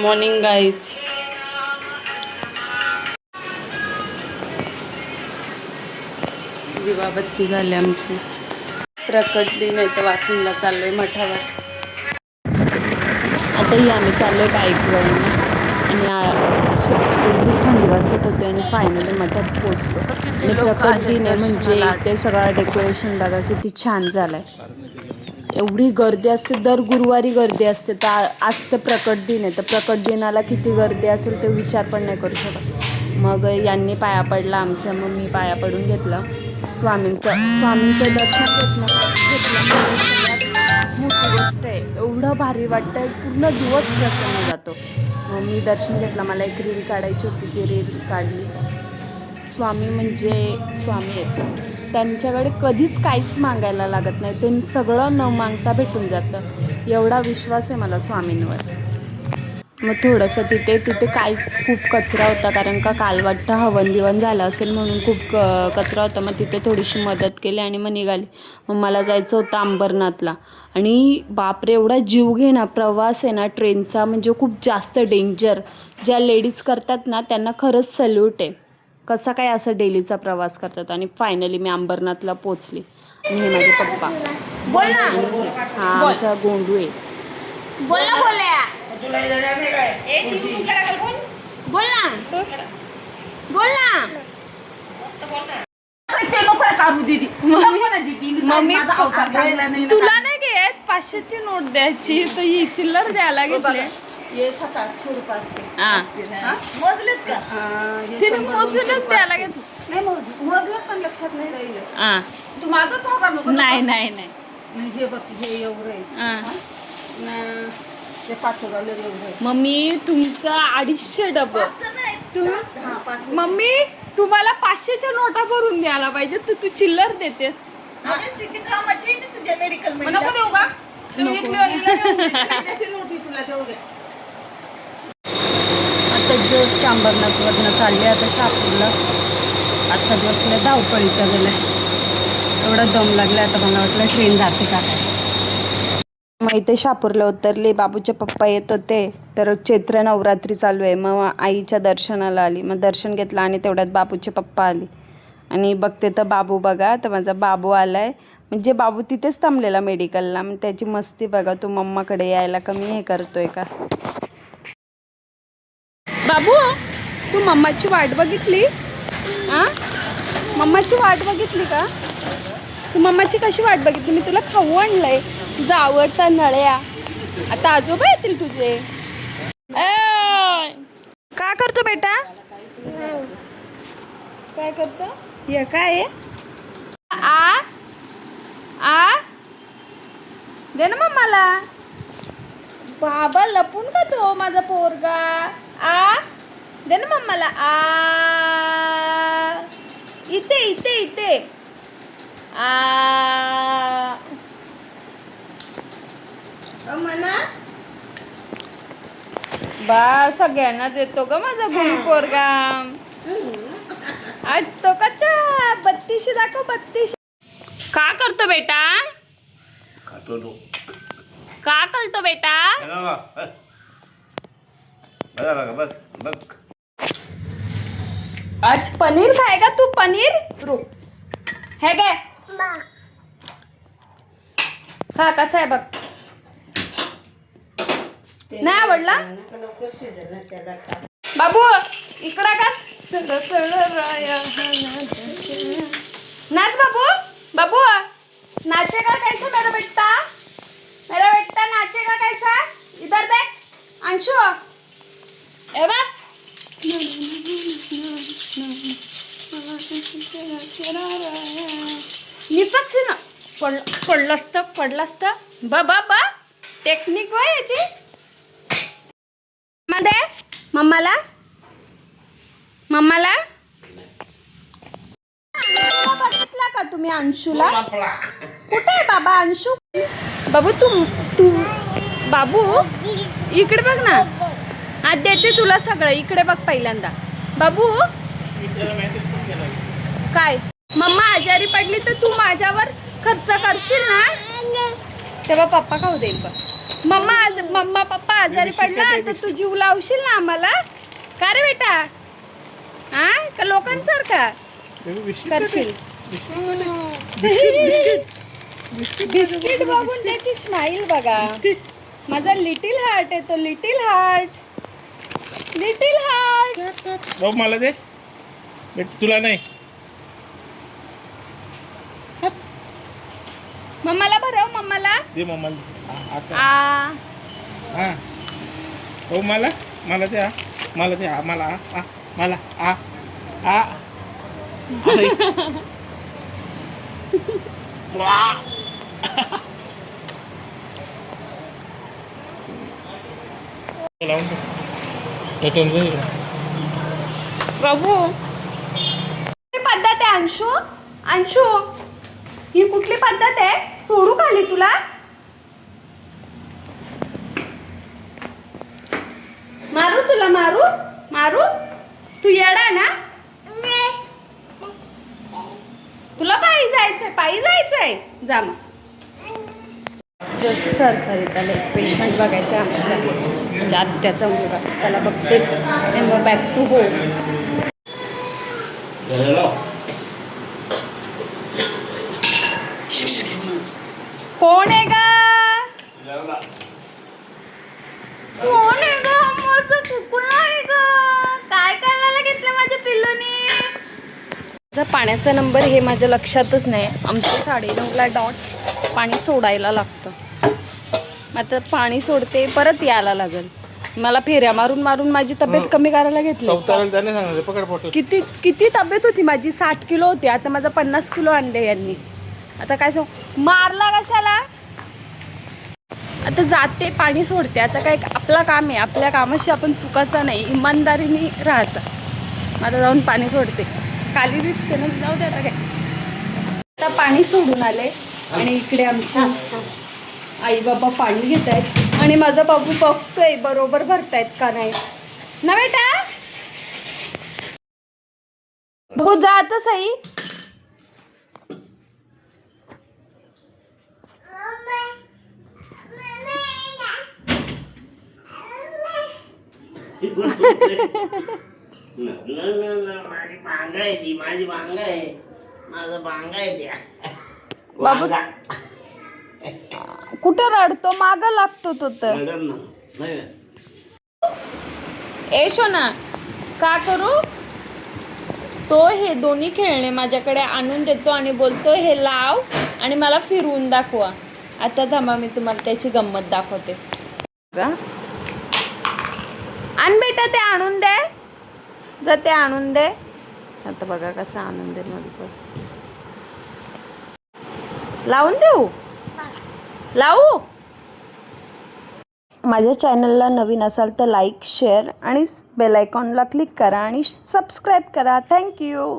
Morning guys. दिवाबत्ती झाली आमची. प्रकट दिन आहे तर वासनला चाललोय मठावर. आताही आम्ही चाललोय बाईकवर आणि थंडी वाजत होते आणि फायनली मठात पोहोचलो. आणि प्रकट दिन आहे म्हणजे ते सगळं डेकोरेशन बघा किती छान झालंय. एवढी गर्दी असते, दर गुरुवारी गर्दी असते. तर आज तर प्रकट दिन आहे तर प्रकट दिनाला किती गर्दी असेल ते विचार पण नाही करू शकत. मग यांनी पाया पडला आमच्या, मग मी पाया पडून घेतलं. स्वामींचं दर्शन घेतलं सगळ्यात मोठी गोष्ट आहे. एवढं भारी वाटतं, पूर्ण दिवस प्रसन्न जातो. मग मी दर्शन घेतलं. मला एक रील काढायची होती, ती रील काढली. स्वामी म्हणजे स्वामी आहेत, त्यांच्याकडे कधीच काहीच मागायला लागत नाही. ते सगळं न मागता भेटून जातं. एवढा विश्वास आहे मला स्वामींवर. मग थोडंसं तिथे काहीच खूप कचरा होता, कारण का काल वाटतं हवन दिवन झालं असेल म्हणून खूप कचरा होता. मग तिथे थोडीशी मदत केली आणि मग निघाली. मग मला जायचं होतं अंबरनाथला. आणि बापरे, एवढा जीव घेणा प्रवास आहे ना ट्रेनचा, म्हणजे खूप जास्त डेंजर. ज्या लेडीज करतात ना त्यांना खरंच सल्यूट आहे. कसा काय असं डेलीचा प्रवास करतात. आणि फायनली मी अंबरनाथला पोचली. आणि हे माझे पप्पा. बोल ना. हा आमचा गोंडू आहे. बोल ना. बोल ना. बोल ना. मम्मी तुला नाही घेत 500ची नोट द्यायची तर ही चिल्लर द्यायला घेतले. ये 700 रुपये असते. मोजलेत का? तिने मोजूनच द्यायला घेतलं. नाही मोजलेत पण लक्षात नाही राहिलं. तू माझंच वापर नको. नाही हे बघ, हे एवढं आहे. ते 500 डॉलर एवढं आहे. मम्मी तुमचा 250 डबं. मम्मी तुम्हाला 500च्या नोटा भरून द्यायला पाहिजे, तर तू चिल्लर देतेस. तिची कामाची आहे तुझ्या मेडिकल मध्ये. नको देऊ का? तुला तेवढे. आता जस्ट अंबरनाथवरनं चालले आता शहापूरला. आजचा दिवस लय धावपळीचा गेला. एवढा दम लागला आता, मला वाटलं ट्रेन जाते का. मग इथे शहापूरला उतरली. बाबूचे पप्पा येत होते, तर चैत्र नवरात्री चालू आहे. मग आईच्या दर्शनाला आली. मग दर्शन घेतलं आणि तेवढ्यात बाबूचे पप्पा आली. आणि बघते तर बाबू बघा, तर माझा बाबू आला आहे. म्हणजे बाबू तिथेच थांबलेला मेडिकलला. मग त्याची मस्ती बघा, तू मम्माकडे यायला कमी हे करतोय का. बाबू तू मम्माची वाट बघितली? मम्माची वाट बघितली का? तू मम्माची कशी वाट बघितली? मी तुला खाऊ आणलंय, तुझा आवडता नळ्या. आता आजोबा येतील तुझे. का करतो बेटा? काय करतो? हे काय आहे? दे ना मम्माला. बाबा लपून का तो माझा पोरगा. दे ना मम्माला. इथे इथे इथे. म्हणा बा सगळ्यांना देतो ग माझा गुरु पोरगा. आज तो कच्चा 32 दाखव. 32 का करतो बेटा? का करतो बेटा? आज पनीर खाएगा तू? पनीर रुक है गे. हा कसा आहे बघ. नाही आवडला? बाबू इकडं का. नाच बाबू. बाबू नाचेगा कैसा मेरा बेटा? मेरा बेटा नाचेगा कैसा? इधर देख अंशु. ए बस निपक्ष ना पडलास तर बा टेक्निक होय याची. मध्ये मम्माला बघितला का तुम्ही अंशूला? कुठे आहे बाबा अंशू? बाबू तू बाबू इकडे बघ ना. आज देते तुला सगळं. इकडे बघ पहिल्यांदा. बाबू काय मम्मा आजारी पडली तर तू माझ्यावर खर्च करशील ना, तेव्हा पप्पा खाऊ देईल बघ. मम्मा आज मम्मा पप्पा आजारी पडला तर तू जीव लावशील ना आम्हाला? का रे बेटा? हा का लोकांसारखा करशील? बिस्किट बघून त्याची स्माईल बघा. माझा लिटिल हार्ट आहे तो, लिटिल हार्ट, लिटिल हार्ट. भाऊ मला दे, तुला नाही. मम्माला भरव, मम्माला दे मम्माला. आ हा भाऊ मला मला दे. मला दे. मला मला लावून दे. प्रभू ही पद्धत आहे अंशू. अंशू ही कुठली पद्धत आहे? सोडू खाली तुला? मारू तुला? मारू मारू? तू येडा ना? तुला पायी जायचंय? पायी जायचंय? जा मग. जस्ट सरकारीत आले पेशंट बघायचं आमचा आत्याचा मुलगा, त्याला बघते मग बॅक टू होम. कोण आहे गा? कोण आहे गा? माझं कुकुला आहे गा? काय करायला घेतलं माझ्या पिल्लूनी? पाण्याचा नंबर हे माझ्या लक्षातच नाही. आमचं 9:30ला डॉट पाणी सोडायला लागतं. मग आता पाणी सोडते, परत यायला लागेल. मला फेऱ्या मारून मारून माझी तब्येत कमी करायला घेतली. किती किती तब्येत होती माझी? 60 किलो होती. आता माझा 50 किलो आणले यांनी. आता काय मारला कशाला? आता जाते पाणी सोडते. आता काय आपलं काम आहे, आपल्या कामाशी आपण चुकायचं नाही, इमानदारीने राहायचं. आता जाऊन पाणी सोडते. खाली दिसते ना, जाऊ दे. आता काय आता पाणी सोडून आले आणि इकडे आमच्या आई बाबा पाणी घेत आहेत आणि माझा बाबू बघतोय बरोबर भरतायत का नाही ना. बेटा बघू जा आता सई. माझी बांगा आहे, माझं बांगा आहे त्या बाबू कुठं रडतो? माग लागतो तो तर. ए शोना का करू? तो हे दोन्ही खेळणे माझ्याकडे आणून देतो आणि बोलतो हे लाव आणि मला फिरवून दाखवा. आता थांबा, मी तुम्हाला त्याची गंमत दाखवते. आण बेटा, ते आणून दे. जर ते आणून दे. आता बघा कसं आणून दे. मध्ये लावून देऊ? लावू? माझ्या चॅनलला नवीन असाल तर लाईक, शेअर आणि बेल आयकॉनला क्लिक करा आणि सबस्क्राईब करा. थँक्यू.